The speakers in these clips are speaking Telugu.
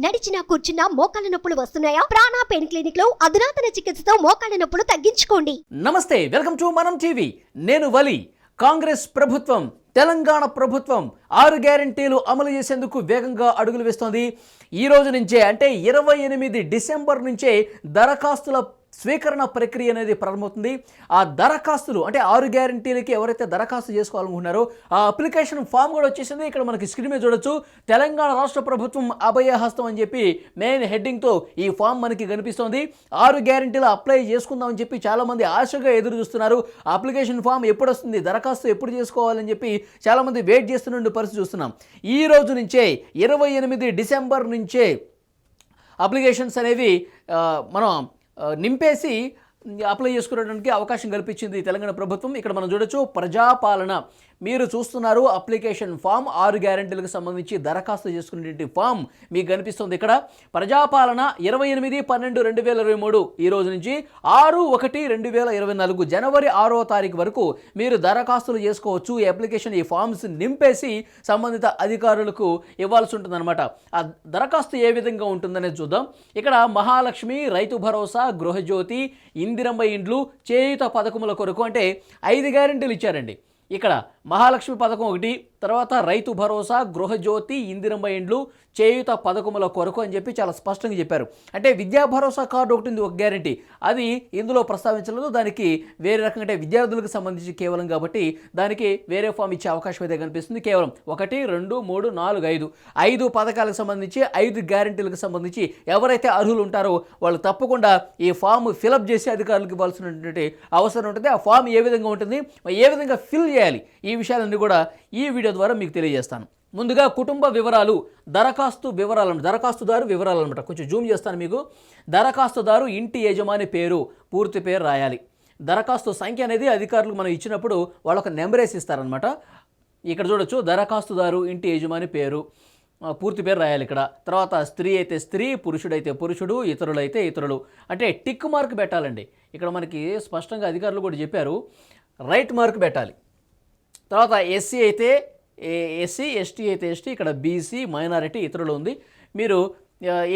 నడిచినా కూర్చున్నా మోకాళ్ళ నొప్పులు వస్తున్నాయా? ప్రాణ పెయిన్ క్లినిక్ లో అధునాతన చికిత్సతో మోకాళ్ళ నొప్పులు తగ్గించుకోండి. నమస్తే, వెల్కమ్ టు మనం టీవీ. నేను వలి. కాంగ్రెస్ ప్రభుత్వం, తెలంగాణ ప్రభుత్వం 6 గ్యారెంటీలు అమలు చేసేందుకు వేగంగా అడుగులు వేస్తోంది. ఈ రోజు నుంచే అంటే 28 డిసెంబర్ నుంచే దరఖాస్తుల స్వీకరణ ప్రక్రియ అనేది ప్రారంభమవుతుంది. ఆ దరఖాస్తులు అంటే 6 గ్యారెంటీలకి ఎవరైతే దరఖాస్తు చేసుకోవాలనుకుంటున్నారో ఆ అప్లికేషన్ ఫామ్ కూడా వచ్చేసింది. ఇక్కడ మనకి స్క్రీన్ మీద చూడొచ్చు. తెలంగాణ రాష్ట్ర ప్రభుత్వం అభయహస్తం అని చెప్పి మెయిన్ హెడ్డింగ్తో ఈ ఫామ్ మనకి కనిపిస్తోంది. 6 గ్యారెంటీలు అప్లై చేసుకుందామని చెప్పి చాలామంది ఆశగా ఎదురు చూస్తున్నారు. అప్లికేషన్ ఫామ్ ఎప్పుడు వస్తుంది, దరఖాస్తు ఎప్పుడు చేసుకోవాలని చెప్పి చాలామంది వెయిట్ చేస్తున్న పరిస్థితి చూస్తున్నాం. ఈ రోజు నుంచే 28 డిసెంబర్ నుంచే అప్లికేషన్స్ అనేవి మనం నింపేసి అప్లై చేసుకునేడానికి అవకాశం కల్పించింది తెలంగాణ ప్రభుత్వం. ఇక్కడ మనం చూడొచ్చు, ప్రజాపాలన మీరు చూస్తున్నారు. అప్లికేషన్ ఫామ్ 6 గ్యారెంటీలకు సంబంధించి దరఖాస్తు చేసుకునే ఫామ్ మీకు కనిపిస్తుంది. ఇక్కడ ప్రజాపాలన 28/12/2023 ఈ రోజు నుంచి 6/1/2024 జనవరి 6వ తారీఖు వరకు మీరు దరఖాస్తులు చేసుకోవచ్చు. ఈ అప్లికేషన్, ఈ ఫామ్స్ నింపేసి సంబంధిత అధికారులకు ఇవ్వాల్సి ఉంటుందన్నమాట. ఆ దరఖాస్తు ఏ విధంగా ఉంటుందనేది చూద్దాం. ఇక్కడ మహాలక్ష్మి, రైతు భరోసా, గృహజ్యోతి, ఇందిరమ్మ ఇండ్లు, చేయూత పథకముల కొరకు అంటే 5 గ్యారెంటీలు ఇచ్చారండి. ఇక్కడ మహాలక్ష్మి పథకం ఒకటి, తర్వాత రైతు భరోసా, గృహజ్యోతి, ఇందిరమ్మ ఇండ్లు, చేయూత పథకముల కొరకు అని చెప్పి చాలా స్పష్టంగా చెప్పారు. అంటే విద్యా భరోసా కార్డు ఒకటి ఉంది, ఒక గ్యారెంటీ, అది ఇందులో ప్రస్తావించలేదు. దానికి వేరే రకంగా అంటే విద్యార్థులకు సంబంధించి కేవలం కాబట్టి దానికి వేరే ఫామ్ ఇచ్చే అవకాశం అయితే కనిపిస్తుంది. కేవలం 1, 2, 3, 4, 5 పథకాలకు సంబంధించి 5 గ్యారెంటీలకు సంబంధించి ఎవరైతే అర్హులు ఉంటారో వాళ్ళు తప్పకుండా ఈ ఫామ్ ఫిలప్ చేసి అధికారులకు ఇవ్వాల్సినటువంటి అవసరం ఉంటుంది. ఆ ఫామ్ ఏ విధంగా ఉంటుంది, ఏ విధంగా ఫిల్ చేయాలి, ఈ విషయాలన్నీ కూడా ఈ వీడియో ద్వారా మీకు తెలియజేస్తాను. ముందుగా కుటుంబ వివరాలు, దరఖాస్తుదారు వివరాలు అనమాట. కొంచెం జూమ్ చేస్తాను మీకు. దరఖాస్తుదారు ఇంటి యజమాని పేరు, పూర్తి పేరు రాయాలి. దరఖాస్తు సంఖ్య అనేది అధికారులకు మనం ఇచ్చినప్పుడు వాళ్ళు ఒక నెంబర్ వేసి ఇస్తారనమాట. ఇక్కడ చూడొచ్చు, దరఖాస్తుదారు ఇంటి యజమాని పేరు, పూర్తి పేరు రాయాలి ఇక్కడ. తర్వాత స్త్రీ అయితే స్త్రీ, పురుషుడైతే పురుషుడు, ఇతరులైతే ఇతరులు. అంటే టిక్ మార్క్ పెట్టాలండి. ఇక్కడ మనకి స్పష్టంగా అధికారులు కూడా చెప్పారు, రైట్ మార్క్ పెట్టాలి. తర్వాత ఎస్సీ అయితే ఎస్సీ, ఎస్టీ అయితే ఎస్టీ, ఇక్కడ బీసీ, మైనారిటీ, ఇతరులు ఉంది. మీరు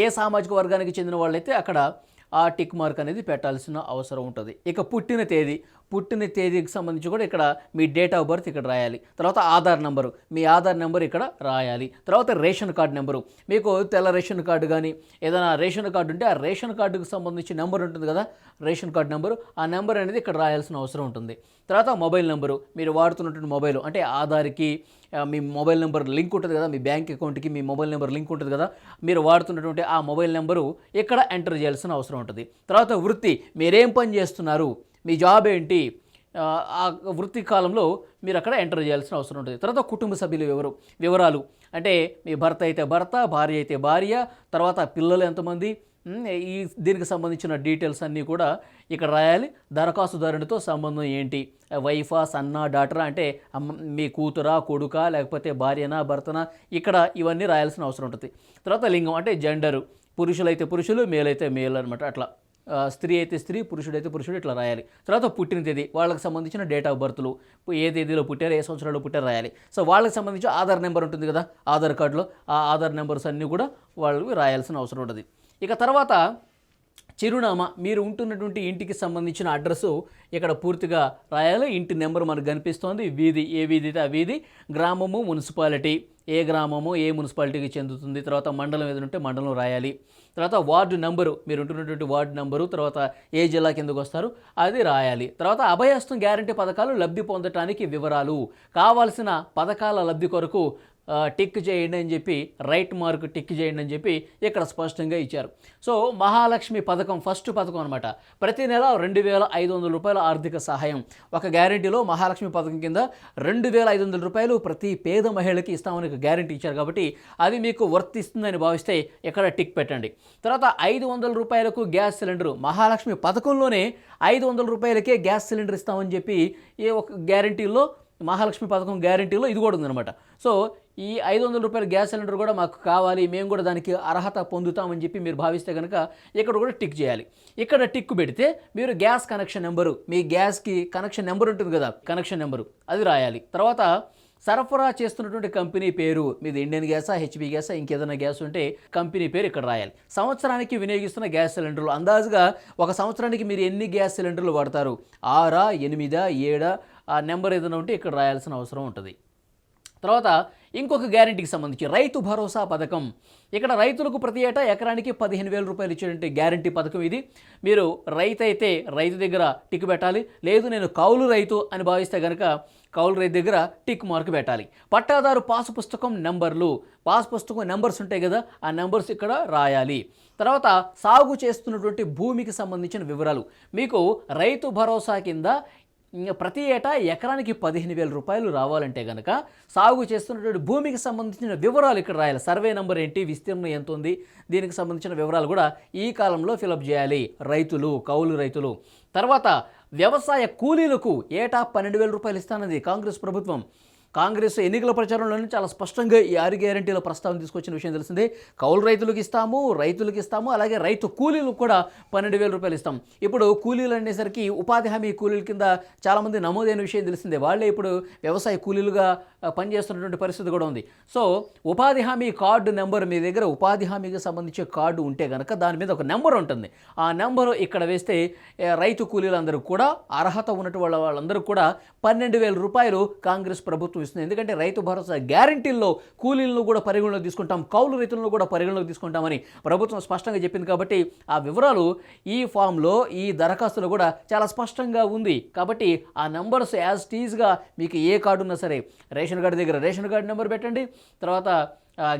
ఏ సామాజిక వర్గానికి చెందిన వాళ్ళైతే అక్కడ ఆ టిక్ మార్క్ అనేది పెట్టాల్సిన అవసరం ఉంటుంది. ఇక పుట్టిన తేదీకి సంబంధించి కూడా ఇక్కడ మీ డేట్ ఆఫ్ బర్త్ ఇక్కడ రాయాలి. తర్వాత ఆధార్ నెంబరు, మీ ఆధార్ నెంబర్ ఇక్కడ రాయాలి. తర్వాత రేషన్ కార్డు నెంబరు, మీకు తెల్ల రేషన్ కార్డు కానీ ఏదైనా రేషన్ కార్డు ఉంటే ఆ రేషన్ కార్డుకు సంబంధించి నెంబర్ ఉంటుంది కదా, రేషన్ కార్డు నెంబరు, ఆ నెంబర్ అనేది ఇక్కడ రాయాల్సిన అవసరం ఉంటుంది. తర్వాత మొబైల్ నెంబరు, మీరు వాడుతున్నటువంటి మొబైల్ అంటే ఆధార్కి మీ మొబైల్ నెంబర్ లింక్ ఉంటుంది కదా, మీ బ్యాంక్ అకౌంట్కి మీ మొబైల్ నెంబర్ లింక్ ఉంటుంది కదా, మీరు వాడుతున్నటువంటి ఆ మొబైల్ నెంబరు ఇక్కడ ఎంటర్ చేయాల్సిన అవసరం ఉంటుంది. తర్వాత వృత్తి, మీరేం పని చేస్తున్నారు, మీ జాబ్ ఏంటి, ఆ వృత్తి కాలంలో మీరు అక్కడ ఎంటర్ చేయాల్సిన అవసరం ఉంటుంది. తర్వాత కుటుంబ సభ్యుల వివరాలు అంటే మీ భర్త అయితే భర్త, భార్య అయితే భార్య, తర్వాత పిల్లలు ఎంతమంది, ఈ దీనికి సంబంధించిన డీటెయిల్స్ అన్నీ కూడా ఇక్కడ రాయాలి. దరఖాస్తుదారునితో సంబంధం ఏంటి, వైఫా, సన్నా, డాటరా అంటే మీ కూతురా, కొడుకా, లేకపోతే భార్యనా, భర్తనా, ఇక్కడ ఇవన్నీ రాయాల్సిన అవసరం ఉంటుంది. తర్వాత లింగం అంటే జెండరు, పురుషులైతే పురుషులు, మేలైతే మేలు అనమాట. అట్లా స్త్రీ అయితే స్త్రీ, పురుషుడైతే పురుషుడు, ఇట్లా రాయాలి. తర్వాత పుట్టిన తేదీ, వాళ్ళకి సంబంధించిన డేట్ ఆఫ్ బర్త్లు, ఏ తేదీలో పుట్టారు, ఏ సంవత్సరాల్లో పుట్టారు రాయాలి. సో వాళ్ళకి సంబంధించి ఆధార్ నెంబర్ ఉంటుంది కదా ఆధార్ కార్డులో, ఆ ఆధార్ నెంబర్స్ అన్నీ కూడా వాళ్ళకి రాయాల్సిన అవసరం ఉంటుంది. ఇక తర్వాత చిరునామా, మీరు ఉంటున్నటువంటి ఇంటికి సంబంధించిన అడ్రస్సు ఇక్కడ పూర్తిగా రాయాలి. ఇంటి నెంబర్ మనకు కనిపిస్తోంది, వీధి, ఏ వీధి అయితే ఆ వీధి, గ్రామము, మున్సిపాలిటీ, ఏ గ్రామము ఏ మున్సిపాలిటీకి చెందుతుంది, తర్వాత మండలం ఏదైనా ఉంటే మండలం రాయాలి. తర్వాత వార్డు నెంబరు, మీరు ఉంటున్నటువంటి వార్డు నెంబరు, తర్వాత ఏ జిల్లా కిందకు వస్తారు అది రాయాలి. తర్వాత అభయహస్తం గ్యారంటీ పథకాలు లబ్ధి పొందటానికి వివరాలు, కావాల్సిన పథకాల లబ్ధి కొరకు టిక్ చేయండి అని చెప్పి, రైట్ మార్క్ టిక్ చేయండి అని చెప్పి ఇక్కడ స్పష్టంగా ఇచ్చారు. సో మహాలక్ష్మి పథకం ఫస్ట్ పథకం అనమాట. ప్రతి నెల 2,500 రూపాయల ఆర్థిక సహాయం. ఒక గ్యారెంటీలో మహాలక్ష్మి పథకం కింద 2,500 రూపాయలు ప్రతి పేద మహిళకి ఇస్తామని గ్యారెంటీ ఇచ్చారు కాబట్టి అది మీకు వర్తిస్తుందని భావిస్తే ఇక్కడ టిక్ పెట్టండి. తర్వాత 500 రూపాయలకు గ్యాస్ సిలిండరు, మహాలక్ష్మి పథకంలోనే 500 రూపాయలకే గ్యాస్ సిలిండర్ ఇస్తామని చెప్పి ఏ ఒక గ్యారెంటీలో, మహాలక్ష్మి పథకం గ్యారెంటీలో ఇది కూడా ఉందన్నమాట. సో ఈ 500 రూపాయల గ్యాస్ సిలిండర్ కూడా మాకు కావాలి, మేము కూడా దానికి అర్హత పొందుతామని చెప్పి మీరు భావిస్తే కనుక ఇక్కడ కూడా టిక్ చేయాలి. ఇక్కడ టిక్ పెడితే మీరు గ్యాస్ కనెక్షన్ నెంబరు, మీ గ్యాస్కి కనెక్షన్ నెంబర్ ఉంటుంది కదా, కనెక్షన్ నెంబరు అది రాయాలి. తర్వాత సరఫరా చేస్తున్నటువంటి కంపెనీ పేరు, మీది ఇండియన్ గ్యాసా, హెచ్పి గ్యాసా, ఇంకేదైనా గ్యాస్ ఉంటే కంపెనీ పేరు ఇక్కడ రాయాలి. సంవత్సరానికి వినియోగిస్తున్న గ్యాస్ సిలిండర్లు, అందాజుగా ఒక సంవత్సరానికి మీరు ఎన్ని గ్యాస్ సిలిండర్లు వాడతారు, 6, 8, 7 ఆ నెంబర్ ఏదైనా ఉంటే ఇక్కడ రాయాల్సిన అవసరం ఉంటుంది. తర్వాత ఇంకొక గ్యారెంటీకి సంబంధించి రైతు భరోసా పథకం. ఇక్కడ రైతులకు ప్రతి ఏటా ఎకరానికి 15,000 రూపాయలు ఇచ్చేటువంటి గ్యారంటీ పథకం ఇది. మీరు రైతు అయితే రైతు దగ్గర టిక్ పెట్టాలి, లేదు నేను కౌలు రైతు అని భావిస్తే కనుక కౌలు రైతు దగ్గర టిక్ మార్క్ పెట్టాలి. పట్టాదారు పాసు పుస్తకం నెంబర్లు, పాస్ పుస్తకం నెంబర్స్ ఉంటాయి కదా, ఆ నెంబర్స్ ఇక్కడ రాయాలి. తర్వాత సాగు చేస్తున్నటువంటి భూమికి సంబంధించిన వివరాలు. మీకు రైతు భరోసా కింద ప్రతి ఏటా ఎకరానికి 15,000 రూపాయలు రావాలంటే కనుక సాగు చేస్తున్నటువంటి భూమికి సంబంధించిన వివరాలు ఇక్కడ రాయాలి. సర్వే నెంబర్ ఏంటి, విస్తీర్ణం ఎంత ఉంది, దీనికి సంబంధించిన వివరాలు కూడా ఈ కాలంలో ఫిలప్ చేయాలి రైతులు, కౌలు రైతులు. తర్వాత వ్యవసాయ కూలీలకు ఏటా 12,000 రూపాయలు ఇస్తానది కాంగ్రెస్ ప్రభుత్వం. కాంగ్రెస్ ఎన్నికల ప్రచారంలోనే చాలా స్పష్టంగా ఈ 6 గ్యారెంటీల ప్రస్తావన తీసుకొచ్చిన విషయం తెలిసిందే. కౌలు రైతులకు ఇస్తాము, అలాగే రైతు కూలీలకు కూడా 12,000 రూపాయలు ఇస్తాం. ఇప్పుడు కూలీలు అనేసరికి ఉపాధి హామీ కూలీల కింద చాలామంది నమోదైన విషయం తెలిసిందే. వాళ్ళే ఇప్పుడు వ్యవసాయ కూలీలుగా పనిచేస్తున్నటువంటి పరిస్థితి కూడా ఉంది. సో ఉపాధి హామీ కార్డు నెంబర్, మీ దగ్గర ఉపాధి హామీకి సంబంధించిన కార్డు ఉంటే కనుక దాని మీద ఒక నెంబర్ ఉంటుంది. ఆ నెంబరు ఇక్కడ వేస్తే రైతు కూలీలందరూ కూడా, అర్హత ఉన్నట్టు వాళ్ళందరూ కూడా 12,000 రూపాయలు కాంగ్రెస్ ప్రభుత్వం ఇస్తుంది. ఎందుకంటే రైతు భరోసా గ్యారంటీల్లో కూలీలను కూడా పరిగణలోకి తీసుకుంటాం, కౌలు రైతులను కూడా పరిగణలోకి తీసుకుంటామని ప్రభుత్వం స్పష్టంగా చెప్పింది. కాబట్టి ఆ వివరాలు ఈ ఫామ్లో, ఈ దరఖాస్తులో కూడా చాలా స్పష్టంగా ఉంది. కాబట్టి ఆ నెంబర్స్ యాజ్ టీజ్గా మీకు ఏ కార్డు ఉన్నా సరే, రేషన్ కార్డు దగ్గర రేషన్ కార్డు నెంబర్ పెట్టండి. తర్వాత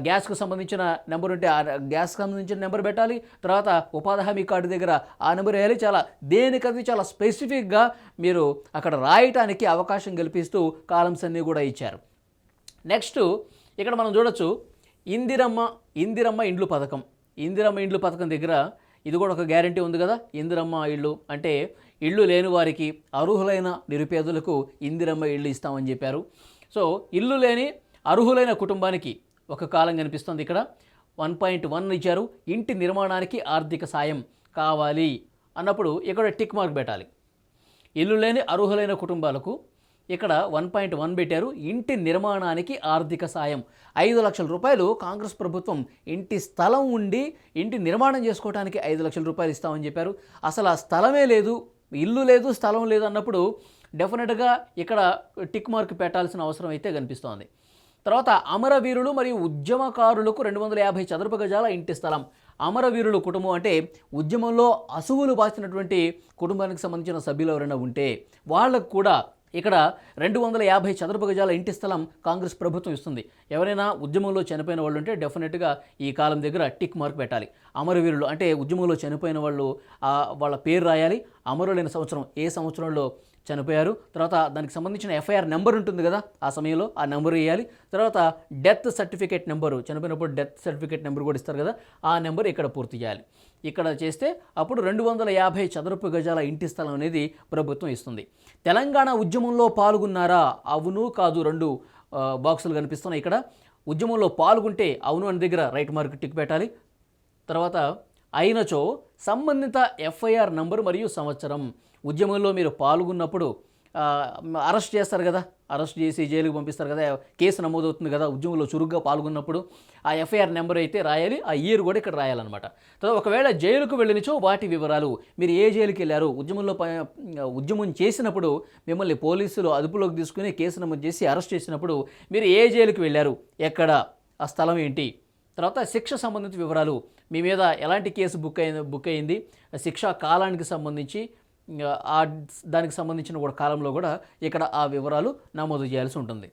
గ్యాస్కు సంబంధించిన నెంబర్ ఉంటే ఆ గ్యాస్కి సంబంధించిన నెంబర్ పెట్టాలి. తర్వాత ఉపాధి హామీ కార్డు దగ్గర ఆ నెంబర్ వేయాలి. చాలా దేనికది చాలా స్పెసిఫిక్గా మీరు అక్కడ రాయటానికి అవకాశం కల్పిస్తూ కాలమ్స్ అన్నీ కూడా ఇచ్చారు. నెక్స్ట్ ఇక్కడ మనం చూడొచ్చు ఇందిరమ్మ ఇండ్లు పథకం. ఇందిరమ్మ ఇండ్లు పథకం దగ్గర ఇది కూడా ఒక గ్యారంటీ ఉంది కదా. ఇందిరమ్మ ఇళ్ళు అంటే ఇళ్ళు లేని వారికి, అర్హులైన నిరుపేదలకు ఇందిరమ్మ ఇళ్ళు ఇస్తామని చెప్పారు. సో ఇల్లు లేని అర్హులైన కుటుంబానికి ఒక కాలం కనిపిస్తుంది. ఇక్కడ 1.1 ఇచ్చారు. ఇంటి నిర్మాణానికి ఆర్థిక సాయం కావాలి అన్నప్పుడు ఇక్కడ టిక్ మార్క్ పెట్టాలి. ఇల్లు లేని అర్హులైన కుటుంబాలకు ఇక్కడ 1.1 పెట్టారు. ఇంటి నిర్మాణానికి ఆర్థిక సాయం 5 లక్షల రూపాయలు కాంగ్రెస్ ప్రభుత్వం ఇంటి స్థలం ఉండి ఇంటి నిర్మాణం చేసుకోవడానికి 5 లక్షల రూపాయలు ఇస్తామని చెప్పారు. అసలు ఆ స్థలమే లేదు, ఇల్లు లేదు, స్థలం లేదు అన్నప్పుడు డెఫినెట్గా ఇక్కడ టిక్ మార్క్ పెట్టాల్సిన అవసరం అయితే కనిపిస్తోంది. తర్వాత అమరవీరులు మరియు ఉద్యమకారులకు 250 చదరపు గజాల ఇంటి స్థలం. అమరవీరులు కుటుంబం అంటే ఉద్యమంలో అసువులు బాసినటువంటి కుటుంబానికి సంబంధించిన సభ్యులు ఎవరైనా ఉంటే వాళ్ళకు కూడా ఇక్కడ 250 చదరపు గజాల ఇంటి స్థలం కాంగ్రెస్ ప్రభుత్వం ఇస్తుంది. ఎవరైనా ఉద్యమంలో చనిపోయిన వాళ్ళు ఉంటే డెఫినెట్గా ఈ కాలం దగ్గర టిక్ మార్క్ పెట్టాలి. అమరవీరులు అంటే ఉద్యమంలో చనిపోయిన వాళ్ళు వాళ్ళ పేరు రాయాలి, అమరులైన సంవత్సరం, ఏ సంవత్సరంలో చనిపోయారు, తర్వాత దానికి సంబంధించిన ఎఫ్ఐఆర్ నెంబర్ ఉంటుంది కదా, ఆ సమయంలో ఆ నెంబర్ వేయాలి. తర్వాత డెత్ సర్టిఫికేట్ నెంబరు, చనిపోయినప్పుడు డెత్ సర్టిఫికేట్ నెంబర్ కూడా ఇస్తారు కదా, ఆ నెంబర్ ఇక్కడ పూర్తి చేయాలి. ఇక్కడ చేస్తే అప్పుడు 250 చదరపు గజాల ఇంటి స్థలం అనేది ప్రభుత్వం ఇస్తుంది. తెలంగాణ ఉద్యమంలో పాల్గొన్నారా? అవును కాదు 2 బాక్సులు కనిపిస్తున్నాయి. ఇక్కడ ఉద్యమంలో పాల్గొంటే అవును అని దగ్గర రైట్ మార్క్ టిక్ పెట్టాలి. తర్వాత అయినచో సంబంధిత ఎఫ్ఐఆర్ నంబరు మరియు సంవత్సరం. ఉద్యమంలో మీరు పాల్గొన్నప్పుడు అరెస్ట్ చేస్తారు కదా, అరెస్ట్ చేసి జైలుకి పంపిస్తారు కదా, కేసు నమోదవుతుంది కదా ఉద్యమంలో చురుగ్గా పాల్గొన్నప్పుడు, ఆ ఎఫ్ఐఆర్ నెంబర్ అయితే రాయాలి, ఆ ఇయర్ కూడా ఇక్కడ రాయాలన్నమాట. తర్వాత ఒకవేళ జైలుకు వెళ్ళినచో వాటి వివరాలు, మీరు ఏ జైలుకి వెళ్ళారు, ఉద్యమం చేసినప్పుడు మిమ్మల్ని పోలీసులు అదుపులోకి తీసుకుని కేసు నమోదు చేసి అరెస్ట్ చేసినప్పుడు మీరు ఏ జైలుకి వెళ్ళారు, ఎక్కడ, ఆ స్థలం ఏంటి, తర్వాత శిక్ష సంబంధిత వివరాలు, మీ మీద ఎలాంటి కేసు బుక్ అయింది, శిక్షా కాలానికి సంబంధించి దానికి సంబంధించిన కూడా కాలంలో కూడా ఇక్కడ ఆ వివరాలు నమోదు చేయాల్సి ఉంటుంది.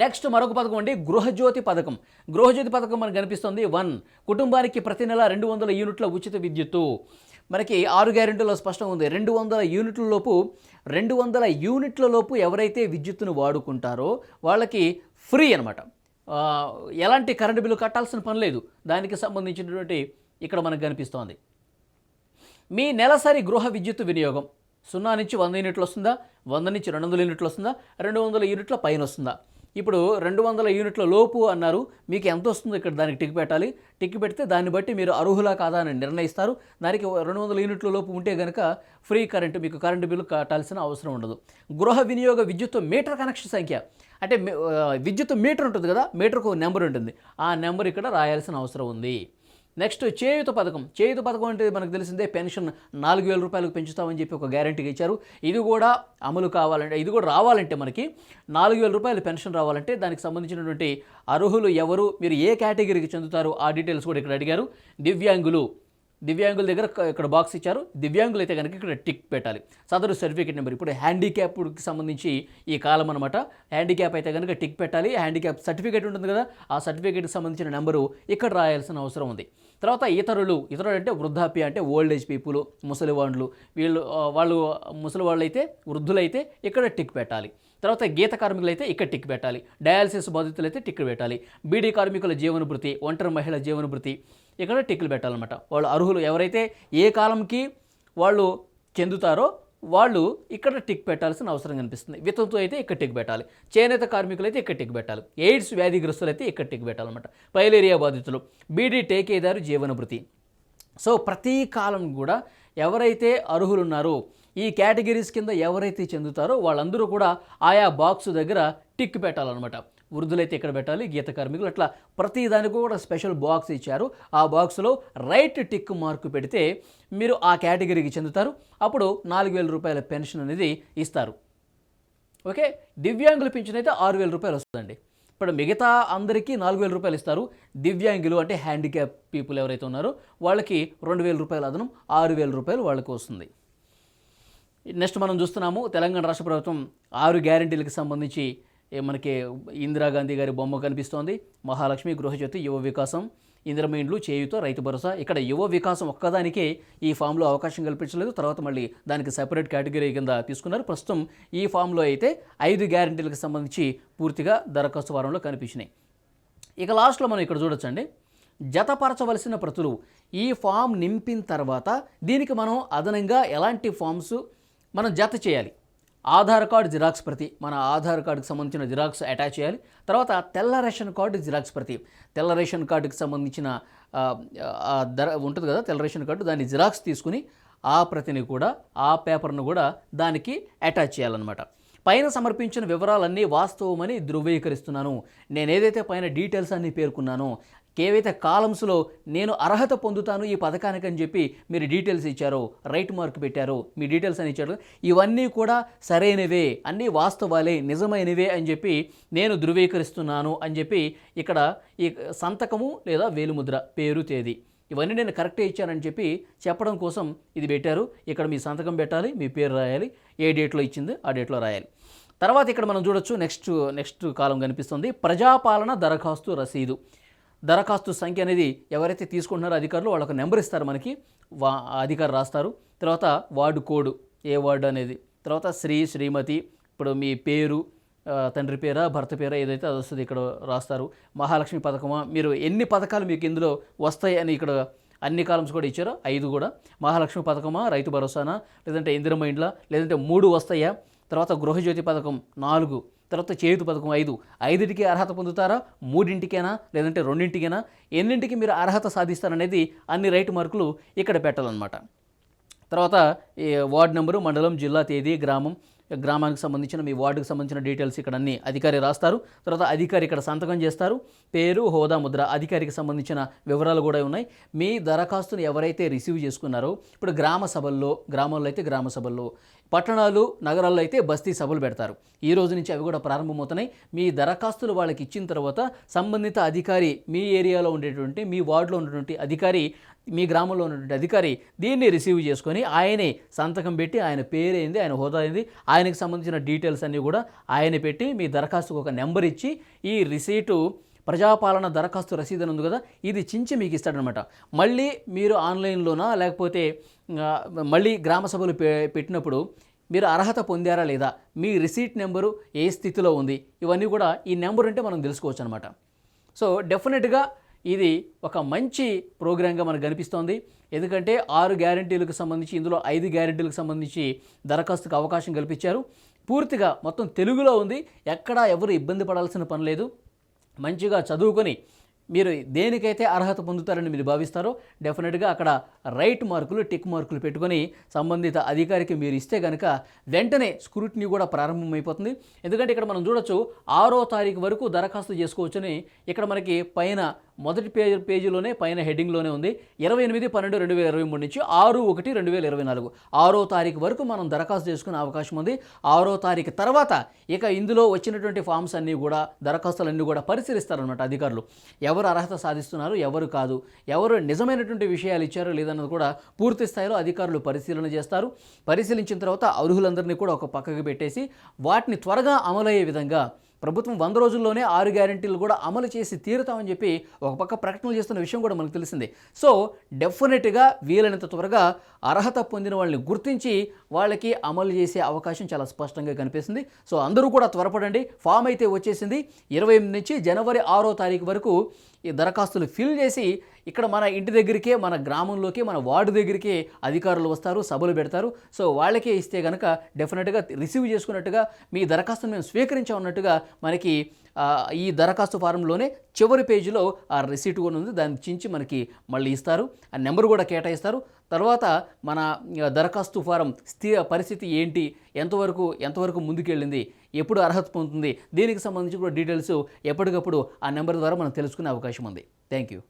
నెక్స్ట్ మరొక పథకం అండి గృహజ్యోతి పథకం. గృహజ్యోతి పథకం మనకు కనిపిస్తుంది. 1 కుటుంబానికి ప్రతి నెల 200 యూనిట్ల ఉచిత విద్యుత్తు. మనకి 6 గ్యారెంటీలో స్పష్టంగా ఉంది. 200 యూనిట్ల లోపు ఎవరైతే విద్యుత్తును వాడుకుంటారో వాళ్ళకి ఫ్రీ అనమాట. ఎలాంటి కరెంటు బిల్లు కట్టాల్సిన పని లేదు. దానికి సంబంధించినటువంటి ఇక్కడ మనకు కనిపిస్తోంది. మీ నెలసరి గృహ విద్యుత్ వినియోగం 0 నుంచి 100 యూనిట్లు వస్తుందా, 100 నుంచి 200 యూనిట్లు వస్తుందా, 200 యూనిట్ల పైన వస్తుందా? ఇప్పుడు 200 యూనిట్ల లోపు అన్నారు, మీకు ఎంత వస్తుందో ఇక్కడ దానికి టిక్ పెట్టాలి. టిక్ పెడితే దాన్ని బట్టి మీరు అర్హులా కాదా అని నిర్ణయిస్తారు. దానికి 200 యూనిట్ల లోపు ఉంటే కనుక ఫ్రీ కరెంటు, మీకు కరెంటు బిల్లు కట్టాల్సిన అవసరం ఉండదు. గృహ వినియోగ విద్యుత్ మీటర్ కనెక్షన్ సంఖ్య అంటే విద్యుత్ మీటర్ ఉంటుంది కదా, మీటర్కు నెంబర్ ఉంటుంది, ఆ నెంబర్ ఇక్కడ రాయాల్సిన అవసరం ఉంది. నెక్స్ట్ చేయూత పథకం. చేయూత పథకం అంటే మనకు తెలిసిందే, పెన్షన్ 4,000 రూపాయలకు పెంచుతామని చెప్పి ఒక గ్యారంటీగా ఇచ్చారు. ఇది కూడా అమలు కావాలంటే, ఇది కూడా రావాలంటే మనకి 4,000 రూపాయలు పెన్షన్ రావాలంటే దానికి సంబంధించినటువంటి అర్హులు ఎవరు, మీరు ఏ కేటగిరీకి చెందుతారు, ఆ డీటెయిల్స్ కూడా ఇక్కడ అడిగారు. దివ్యాంగుల దగ్గర ఇక్కడ బాక్స్ ఇచ్చారు. దివ్యాంగులు అయితే కనుక ఇక్కడ టిక్ పెట్టాలి. సదరు సర్టిఫికేట్ నెంబర్, ఇప్పుడు హ్యాండిక్యాప్కి సంబంధించి ఈ కాలం అనమాట. హ్యాండిక్యాప్ అయితే కనుక టిక్ పెట్టాలి. హ్యాండిక్యాప్ సర్టిఫికేట్ ఉంటుంది కదా, ఆ సర్టిఫికేట్కి సంబంధించిన నెంబరు ఇక్కడ రాయాల్సిన అవసరం ఉంది. తర్వాత ఇతరులు అంటే వృద్ధాప్య, అంటే ఓల్డ్ ఏజ్ పీపుల్, ముసలివాళ్ళు, వాళ్ళు ముసలివాళ్ళు అయితే, వృద్ధులైతే ఇక్కడ టిక్ పెట్టాలి. తర్వాత గీత కార్మికులు అయితే ఇక్కడ టిక్ పెట్టాలి. డయాలసిస్ బాధితులు అయితే టిక్ పెట్టాలి. బీడీ కార్మికుల జీవనభృతి, ఒంటరి మహిళ జీవనభృతి ఇక్కడ టిక్లు పెట్టాలన్నమాట. వాళ్ళు అర్హులు ఎవరైతే ఏ కాలంకి వాళ్ళు చెందుతారో వాళ్ళు ఇక్కడ టిక్ పెట్టాల్సిన అవసరం కనిపిస్తుంది. వితంతు అయితే ఇక్కడ టిక్ పెట్టాలి. చేనేత కార్మికులు అయితే ఇక్కడ టిక్ పెట్టాలి. ఎయిడ్స్ వ్యాధిగ్రస్తులు అయితే ఇక్కడ టిక్ పెట్టాలన్నమాట. పైలేరియా బాధితులు, బీడీ టేకేదారు జీవనభృతి. సో ప్రతి కాలం కూడా ఎవరైతే అర్హులు ఉన్నారో, ఈ కేటగిరీస్ కింద ఎవరైతే చెందుతారో వాళ్ళందరూ కూడా ఆయా బాక్స్ దగ్గర టిక్ పెట్టాలన్నమాట. వృద్ధులైతే ఇక్కడ పెట్టాలి, గీత కార్మికులు, అట్లా ప్రతి దానికి కూడా స్పెషల్ బాక్స్ ఇచ్చారు. ఆ బాక్స్లో రైట్ టిక్ మార్కు పెడితే మీరు ఆ కేటగిరీకి చెందుతారు. అప్పుడు 4,000 రూపాయల పెన్షన్ అనేది ఇస్తారు. ఓకే, దివ్యాంగుల పింఛన్ అయితే 6,000 రూపాయలు వస్తుందండి. ఇప్పుడు మిగతా అందరికీ 4,000 రూపాయలు ఇస్తారు. దివ్యాంగులు అంటే హ్యాండిక్యాప్ పీపుల్ ఎవరైతే ఉన్నారో వాళ్ళకి 2,000 రూపాయల అదనం, 6,000 రూపాయలు వాళ్ళకి వస్తుంది. నెక్స్ట్ మనం చూస్తున్నాము, తెలంగాణ రాష్ట్ర ప్రభుత్వం 6 గ్యారెంటీలకు సంబంధించి మనకి ఇందిరాగాంధీ గారి బొమ్మ కనిపిస్తోంది. మహాలక్ష్మి, గృహజ్యోతి, యువ వికాసం, ఇందిరమ్మ ఇండ్లు, చేయూత, రైతు భరోసా. ఇక్కడ యువ వికాసం ఒక్కదానికే ఈ ఫామ్లో అవకాశం కల్పించలేదు. తర్వాత మళ్ళీ దానికి సెపరేట్ కేటగిరీ కింద తీసుకున్నారు. ప్రస్తుతం ఈ ఫామ్లో అయితే 5 గ్యారెంటీలకు సంబంధించి పూర్తిగా దరఖాస్తు వారంలో కనిపించినాయి. ఇక లాస్ట్లో మనం ఇక్కడ చూడొచ్చండి, జతపరచవలసిన ప్రతులు. ఈ ఫామ్ నింపిన తర్వాత దీనికి మనం అదనంగా ఎలాంటి ఫామ్స్ మనం జత చేయాలి. ఆధార్ కార్డు జిరాక్స్ ప్రతి, మన ఆధార్ కార్డుకి సంబంధించిన జిరాక్స్ అటాచ్ చేయాలి. తర్వాత తెల్ల రేషన్ కార్డు జిరాక్స్ ప్రతి, తెల్ల రేషన్ కార్డుకి సంబంధించిన ఉంటుంది కదా తెల్ల రేషన్ కార్డు, దాన్ని జిరాక్స్ తీసుకుని ఆ ప్రతిని కూడా, ఆ పేపర్ను కూడా దానికి అటాచ్ చేయాలన్నమాట. పైన సమర్పించిన వివరాలన్నీ వాస్తవమని ధృవీకరిస్తున్నాను. నేను ఏదైతే పైన డీటెయిల్స్ అన్నీ పేర్కొన్నానో, ఏవైతే కాలమ్స్లో నేను అర్హత పొందుతాను ఈ పథకానికి అని చెప్పి మీరు డీటెయిల్స్ ఇచ్చారో, రైట్ మార్క్ పెట్టారో, మీ డీటెయిల్స్ అని ఇచ్చారు, ఇవన్నీ కూడా సరైనవే, అన్నీ వాస్తవాలే, నిజమైనవే అని చెప్పి నేను ధృవీకరిస్తున్నాను అని చెప్పి ఇక్కడ ఈ సంతకము లేదా వేలుముద్ర, పేరు, తేదీ ఇవన్నీ నేను కరెక్టే ఇచ్చానని చెప్పి చెప్పడం కోసం ఇది పెట్టారు. ఇక్కడ మీ సంతకం పెట్టాలి, మీ పేరు రాయాలి, ఏ డేట్లో ఇచ్చింది ఆ డేట్లో రాయాలి. తర్వాత ఇక్కడ మనం చూడొచ్చు, నెక్స్ట్ కాలం కనిపిస్తుంది, ప్రజాపాలన దరఖాస్తు రసీదు. దరఖాస్తు సంఖ్య అనేది ఎవరైతే తీసుకుంటున్నారో అధికారులు వాళ్ళకు నెంబర్ ఇస్తారు, మనకి అధికారులు రాస్తారు. తర్వాత వార్డు కోడ్, ఏ వార్డు అనేది, తర్వాత శ్రీమతి, ఇప్పుడు మీ పేరు, తండ్రి పేరా భర్త పేరా ఏదైతే అది వస్తుంది ఇక్కడ రాస్తారు. మహాలక్ష్మి పథకమా, మీరు ఎన్ని పథకాలు మీకు ఇందులో వస్తాయి అని ఇక్కడ అన్ని కాలమ్స్ కూడా ఇచ్చారు, 5 కూడా. మహాలక్ష్మి పథకమా, రైతు భరోసానా, లేదంటే ఇందిరమ్మ ఇండ్ల, లేదంటే 3 వస్తాయా, తర్వాత గృహజ్యోతి పథకం 4, తర్వాత చేయూత పథకం 5, 5టికి అర్హత పొందుతారా, 3టికేనా, లేదంటే 2టికేనా, ఎన్నింటికి మీరు అర్హత సాధిస్తారనేది అన్ని రైట్ మార్కులు ఇక్కడ పెట్టాలన్నమాట. తర్వాత ఈ వార్డు నెంబరు, మండలం, జిల్లా, తేదీ, గ్రామానికి సంబంధించిన మీ వార్డుకి సంబంధించిన డీటెయిల్స్ ఇక్కడ అన్ని అధికారి రాస్తారు. తర్వాత అధికారి ఇక్కడ సంతకం చేస్తారు. పేరు, హోదా, ముద్ర, అధికారికి సంబంధించిన వివరాలు కూడా ఉన్నాయి. మీ దరఖాస్తును ఎవరైతే రిసీవ్ చేసుకున్నారో, ఇప్పుడు గ్రామాల్లో అయితే గ్రామ సభల్లో, పట్టణాలు, నగరాల్లో అయితే బస్తీ సభలు పెడతారు. ఈ రోజు నుంచి అవి కూడా ప్రారంభమవుతున్నాయి. మీ దరఖాస్తులు వాళ్ళకి ఇచ్చిన తర్వాత సంబంధిత అధికారి, మీ ఏరియాలో ఉండేటువంటి, మీ వార్డులో ఉన్నటువంటి అధికారి, మీ గ్రామంలో ఉన్నటువంటి అధికారి దీన్ని రిసీవ్ చేసుకొని ఆయనే సంతకం పెట్టి, ఆయన పేరేంది, ఆయన హోదా ఏంది, ఆయనకు సంబంధించిన డీటెయిల్స్ అన్నీ కూడా ఆయన పెట్టి మీ దరఖాస్తుకు ఒక నెంబర్ ఇచ్చి, ఈ రిసీటు ప్రజాపాలన దరఖాస్తు రసీదు అని ఉంది కదా, ఇది చించి మీకు ఇస్తాడనమాట. మళ్ళీ మీరు ఆన్లైన్లోనా లేకపోతే మళ్ళీ గ్రామ సభలు పెట్టినప్పుడు మీరు అర్హత పొందారా లేదా, మీ రిసీట్ నెంబరు ఏ స్థితిలో ఉంది, ఇవన్నీ కూడా ఈ నెంబర్ ఉంటే మనం తెలుసుకోవచ్చు అనమాట. సో డెఫినెట్గా ఇది ఒక మంచి ప్రోగ్రాంగా మనకు కనిపిస్తోంది. ఎందుకంటే 6 గ్యారెంటీలకు సంబంధించి, ఇందులో 5 గ్యారెంటీలకు సంబంధించి దరఖాస్తుకు అవకాశం కల్పించారు. పూర్తిగా మొత్తం తెలుగులో ఉంది, ఎక్కడా ఎవరు ఇబ్బంది పడాల్సిన పని లేదు. మంచిగా చదువుకొని మీరు దేనికైతే అర్హత పొందుతారని మీరు భావిస్తారో డెఫినెట్గా అక్కడ రైట్ మార్కులు, టిక్ మార్కులు పెట్టుకొని సంబంధిత అధికారికి మీరు ఇస్తే కనుక వెంటనే స్క్రూటినీ కూడా ప్రారంభమైపోతుంది. ఎందుకంటే ఇక్కడ మనం చూడొచ్చు 6వ తారీఖు వరకు దరఖాస్తు చేసుకోవచ్చని ఇక్కడ మనకి పైన మొదటి పేజీలోనే పైన హెడ్డింగ్లోనే ఉంది. 28/12/2023 నుంచి 6/1/2024 6వ తారీఖు వరకు మనం దరఖాస్తు చేసుకునే అవకాశం ఉంది. 6వ తారీఖు తర్వాత ఇక ఇందులో వచ్చినటువంటి ఫామ్స్ అన్నీ కూడా, దరఖాస్తులన్నీ కూడా పరిశీలిస్తారనమాట అధికారులు. ఎవరు అర్హత సాధిస్తున్నారు, ఎవరు కాదు, ఎవరు నిజమైనటువంటి విషయాలు ఇచ్చారో లేదన్నది కూడా పూర్తి స్థాయిలో అధికారులు పరిశీలన చేస్తారు. పరిశీలించిన తర్వాత అర్హులందరినీ కూడా ఒక పక్కకు పెట్టేసి వాటిని త్వరగా అమలయ్యే విధంగా ప్రభుత్వం 100 రోజుల్లోనే 6 గ్యారెంటీలు కూడా అమలు చేసి తీరుతామని చెప్పి ఒక పక్క ప్రకటనలు చేస్తున్న విషయం కూడా మనకు తెలిసిందే. సో డెఫినెట్గా వీలైనంత త్వరగా అర్హత పొందిన వాళ్ళని గుర్తించి వాళ్ళకి అమలు చేసే అవకాశం చాలా స్పష్టంగా కనిపిస్తుంది. సో అందరూ కూడా త్వరపడండి. ఫామ్ అయితే వచ్చేసింది. 28 నుంచి జనవరి 6వ తారీఖు వరకు ఈ దరఖాస్తులు ఫిల్ చేసి ఇక్కడ మన ఇంటి దగ్గరికే, మన గ్రామంలోకి, మన వార్డు దగ్గరికే అధికారులు వస్తారు, సభలు పెడతారు. సో వాళ్ళకే ఇస్తే కనుక డెఫినెట్గా రిసీవ్ చేసుకున్నట్టుగా, మీ దరఖాస్తును మేము స్వీకరించామన్నట్టుగా మనకి ఈ దరఖాస్తు ఫారంలోనే చివరి పేజీలో ఆ రిసీట్ కూడా ఉంది. దాన్ని చించి మనకి మళ్ళీ ఇస్తారు. ఆ నెంబర్ కూడా కేటాయిస్తారు. తర్వాత మన దరఖాస్తు ఫారం పరిస్థితి ఏంటి, ఎంతవరకు ముందుకెళ్ళింది, ఎప్పుడు అర్హత పొందుతుంది, దీనికి సంబంధించి కూడా డీటెయిల్స్ ఎప్పటికప్పుడు ఆ నెంబర్ ద్వారా మనం తెలుసుకునే అవకాశం ఉంది. Thank you.